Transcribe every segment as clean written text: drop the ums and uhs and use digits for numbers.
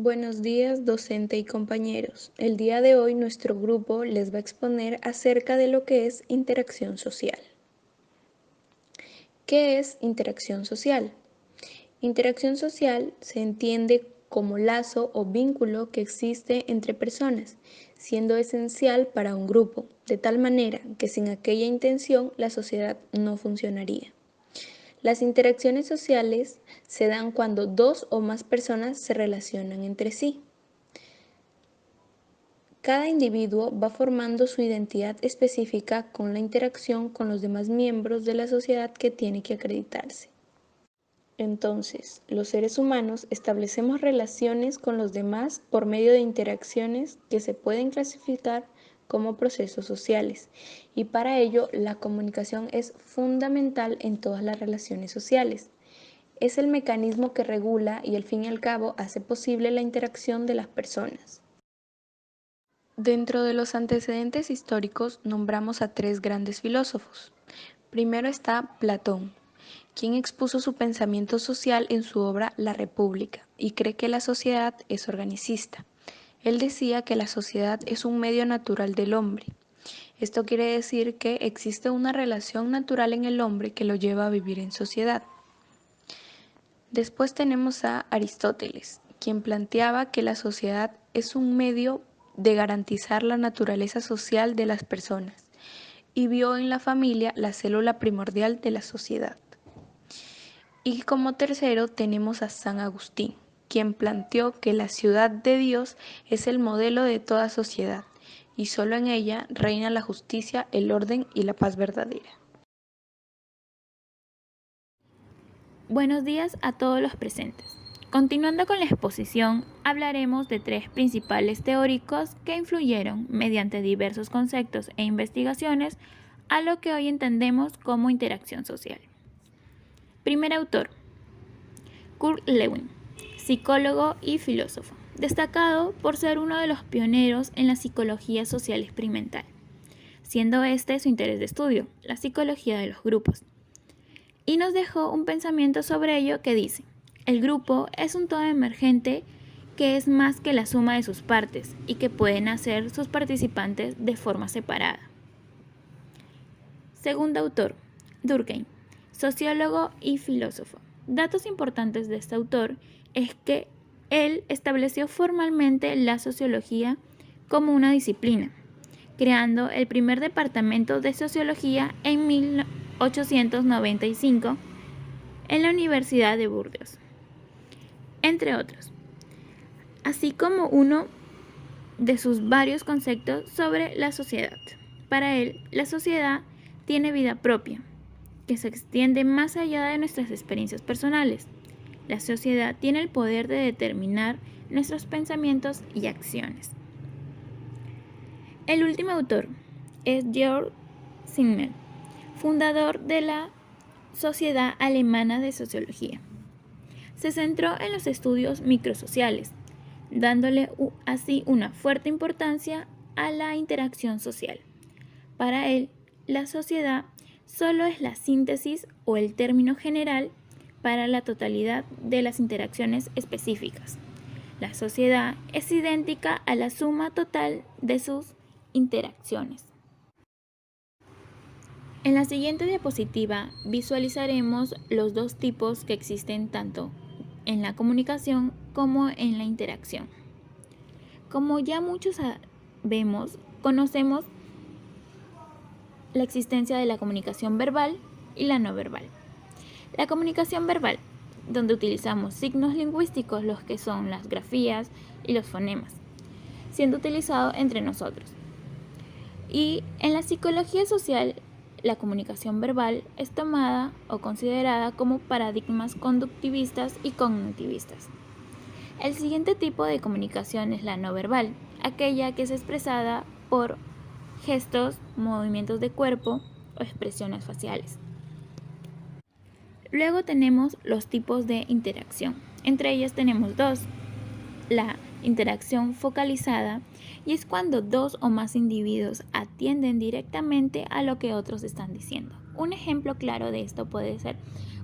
Buenos días, docente y compañeros. El día de hoy nuestro grupo les va a exponer acerca de lo que es interacción social. ¿Qué es interacción social? Interacción social se entiende como lazo o vínculo que existe entre personas, siendo esencial para un grupo, de tal manera que sin aquella intención la sociedad no funcionaría. Las interacciones sociales se dan cuando dos o más personas se relacionan entre sí. Cada individuo va formando su identidad específica con la interacción con los demás miembros de la sociedad que tiene que acreditarse. Entonces, los seres humanos establecemos relaciones con los demás por medio de interacciones que se pueden clasificar como procesos sociales, y para ello la comunicación es fundamental en todas las relaciones sociales. Es el mecanismo que regula y al fin y al cabo hace posible la interacción de las personas. Dentro de los antecedentes históricos nombramos a tres grandes filósofos. Primero está Platón, quien expuso su pensamiento social en su obra La República y cree que la sociedad es organicista. Él decía que la sociedad es un medio natural del hombre. Esto quiere decir que existe una relación natural en el hombre que lo lleva a vivir en sociedad. Después tenemos a Aristóteles, quien planteaba que la sociedad es un medio de garantizar la naturaleza social de las personas y vio en la familia la célula primordial de la sociedad. Y como tercero tenemos a San Agustín, quien planteó que la ciudad de Dios es el modelo de toda sociedad y solo en ella reina la justicia, el orden y la paz verdadera. Buenos días a todos los presentes. Continuando con la exposición, hablaremos de tres principales teóricos que influyeron, mediante diversos conceptos e investigaciones, a lo que hoy entendemos como interacción social. Primer autor, Kurt Lewin, psicólogo y filósofo, destacado por ser uno de los pioneros en la psicología social experimental, siendo este su interés de estudio, la psicología de los grupos. Y nos dejó un pensamiento sobre ello que dice: el grupo es un todo emergente que es más que la suma de sus partes y que pueden hacer sus participantes de forma separada. Segundo autor, Durkheim, sociólogo y filósofo. Datos importantes de este autor es que él estableció formalmente la sociología como una disciplina, creando el primer departamento de sociología en 1895 en la Universidad de Burdeos, entre otros, así como uno de sus varios conceptos sobre la sociedad. Para él, la sociedad tiene vida propia, que se extiende más allá de nuestras experiencias personales. La sociedad tiene el poder de determinar nuestros pensamientos y acciones. El último autor es Georg Simmel, fundador de la Sociedad Alemana de Sociología. Se centró en los estudios microsociales, dándole así una fuerte importancia a la interacción social. Para él, la sociedad solo es la síntesis o el término general para la totalidad de las interacciones específicas. La sociedad es idéntica a la suma total de sus interacciones. En la siguiente diapositiva visualizaremos los dos tipos que existen tanto en la comunicación como en la interacción. Como ya muchos sabemos, conocemos la existencia de la comunicación verbal y la no verbal. La comunicación verbal, donde utilizamos signos lingüísticos, los que son las grafías y los fonemas, siendo utilizado entre nosotros. Y en la psicología social, la comunicación verbal es tomada o considerada como paradigmas conductivistas y cognitivistas. El siguiente tipo de comunicación es la no verbal, aquella que es expresada por gestos, movimientos de cuerpo o expresiones faciales. Luego tenemos los tipos de interacción. Entre ellas tenemos dos. La interacción focalizada, y es cuando dos o más individuos atienden directamente a lo que otros están diciendo. Un ejemplo claro de esto puede ser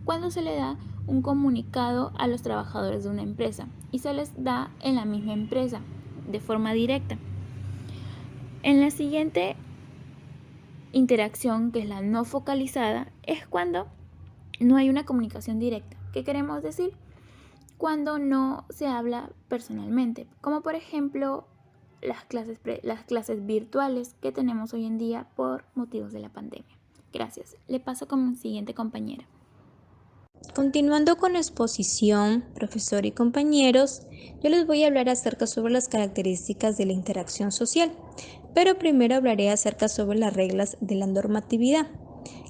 cuando se le da un comunicado a los trabajadores de una empresa y se les da en la misma empresa de forma directa. En la siguiente interacción, que es la no focalizada, es cuando no hay una comunicación directa. ¿Qué queremos decir? Cuando no se habla personalmente, como por ejemplo las clases virtuales que tenemos hoy en día por motivos de la pandemia. Gracias. Le paso con mi siguiente compañera. Continuando con la exposición, profesor y compañeros, yo les voy a hablar acerca sobre las características de la interacción social, pero primero hablaré acerca sobre las reglas de la normatividad,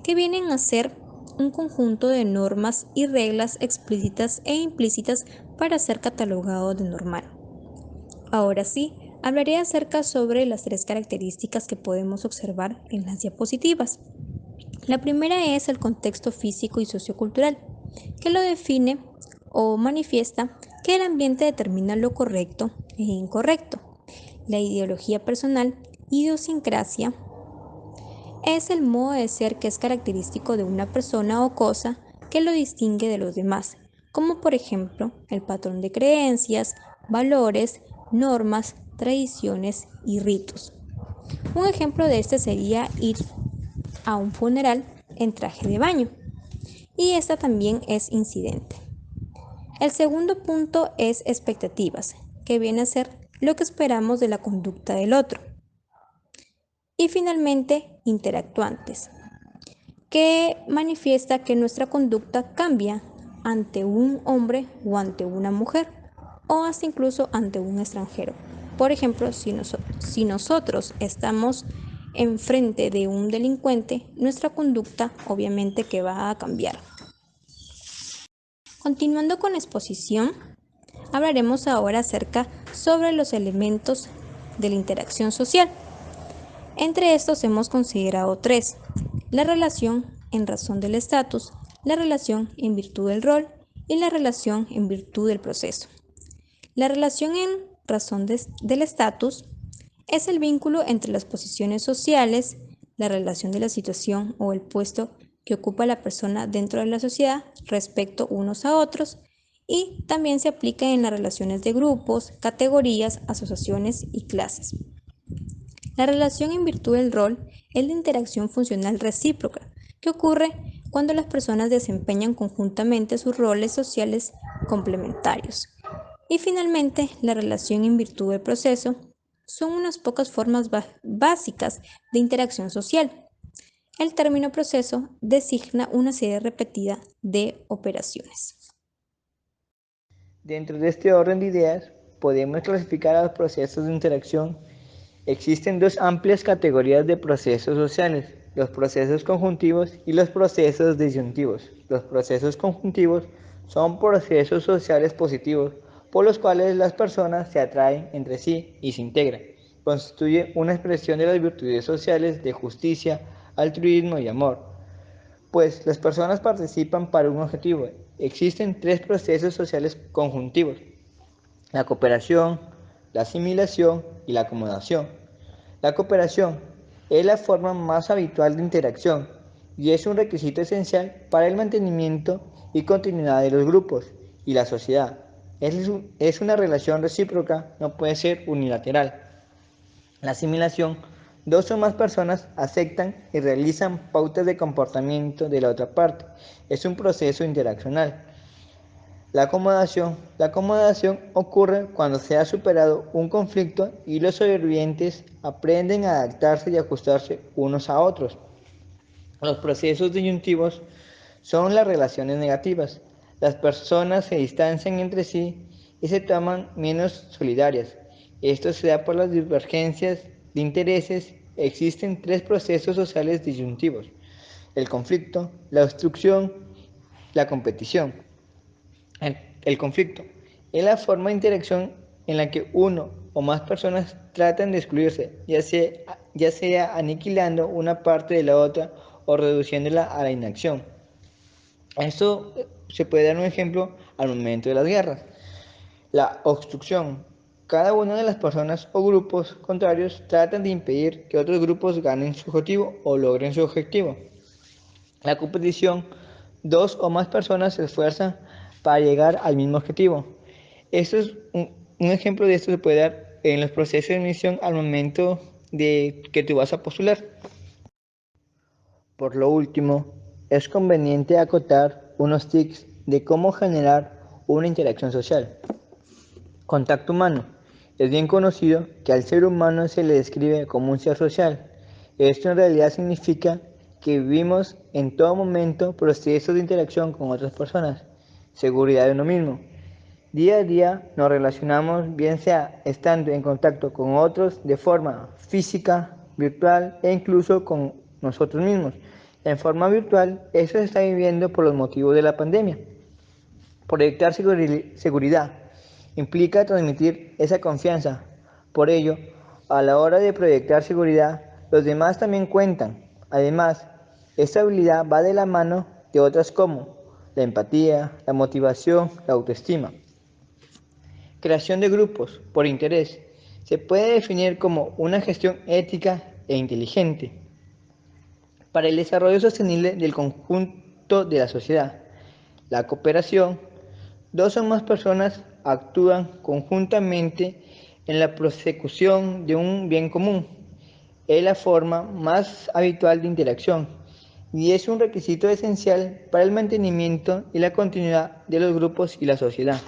que vienen a ser un conjunto de normas y reglas explícitas e implícitas para ser catalogado de normal. Ahora sí, hablaré acerca sobre las tres características que podemos observar en las diapositivas. La primera es el contexto físico y sociocultural, que lo define o manifiesta que el ambiente determina lo correcto e incorrecto. La ideología personal, idiosincrasia, es el modo de ser que es característico de una persona o cosa que lo distingue de los demás, como por ejemplo el patrón de creencias, valores, normas, tradiciones y ritos. Un ejemplo de este sería ir a un funeral en traje de baño. Y esta también es incidente. El segundo punto es expectativas, que viene a ser lo que esperamos de la conducta del otro. Y finalmente, interactuantes, que manifiesta que nuestra conducta cambia ante un hombre o ante una mujer, o hasta incluso ante un extranjero. Por ejemplo, si nosotros estamos enfrente de un delincuente, nuestra conducta obviamente que va a cambiar. Continuando con la exposición, hablaremos ahora acerca sobre los elementos de la interacción social. Entre estos hemos considerado tres: la relación en razón del estatus, la relación en virtud del rol y la relación en virtud del proceso. La relación en razón del estatus es el vínculo entre las posiciones sociales, la relación de la situación o el puesto que ocupa la persona dentro de la sociedad respecto unos a otros, y también se aplica en las relaciones de grupos, categorías, asociaciones y clases. La relación en virtud del rol es la interacción funcional recíproca que ocurre cuando las personas desempeñan conjuntamente sus roles sociales complementarios. Y finalmente, la relación en virtud del proceso son unas pocas formas básicas de interacción social. El término proceso designa una serie repetida de operaciones. Dentro de este orden de ideas, podemos clasificar a los procesos de interacción. Existen dos amplias categorías de procesos sociales: los procesos conjuntivos y los procesos disyuntivos. Los procesos conjuntivos son procesos sociales positivos por los cuales las personas se atraen entre sí y se integran. Constituye una expresión de las virtudes sociales de justicia, altruismo y amor, pues las personas participan para un objetivo. Existen tres procesos sociales conjuntivos: la cooperación, la asimilación y la acomodación. La cooperación es la forma más habitual de interacción y es un requisito esencial para el mantenimiento y continuidad de los grupos y la sociedad. Es una relación recíproca, no puede ser unilateral. La asimilación: dos o más personas aceptan y realizan pautas de comportamiento de la otra parte. Es un proceso interaccional. La acomodación ocurre cuando se ha superado un conflicto y los sobrevivientes aprenden a adaptarse y ajustarse unos a otros. Los procesos disyuntivos son las relaciones negativas. Las personas se distancian entre sí y se toman menos solidarias. Esto se da por las divergencias de intereses. Existen tres procesos sociales disyuntivos: el conflicto, la obstrucción, la competición. El conflicto es la forma de interacción en la que uno o más personas tratan de excluirse, ya sea aniquilando una parte de la otra o reduciéndola a la inacción. Esto se puede dar un ejemplo al momento de las guerras. La obstrucción: cada una de las personas o grupos contrarios tratan de impedir que otros grupos ganen su objetivo o logren su objetivo. La competición: dos o más personas se esfuerzan para llegar al mismo objetivo. Esto es un ejemplo de esto se puede dar en los procesos de admisión al momento de que tú vas a postular. Por lo último, es conveniente acotar unos tips de cómo generar una interacción social. Contacto humano. Es bien conocido que al ser humano se le describe como un ser social. Esto en realidad significa que vivimos en todo momento procesos de interacción con otras personas. Seguridad de uno mismo. Día a día nos relacionamos, bien sea estando en contacto con otros de forma física, virtual e incluso con nosotros mismos. En forma virtual, eso se está viviendo por los motivos de la pandemia. Proyectar seguridad implica transmitir esa confianza. Por ello, a la hora de proyectar seguridad, los demás también cuentan. Además, esta habilidad va de la mano de otras como la empatía, la motivación, la autoestima. Creación de grupos por interés se puede definir como una gestión ética e inteligente para el desarrollo sostenible del conjunto de la sociedad. La cooperación, dos o más personas actúan conjuntamente en la prosecución de un bien común. Es la forma más habitual de interacción y es un requisito esencial para el mantenimiento y la continuidad de los grupos y la sociedad.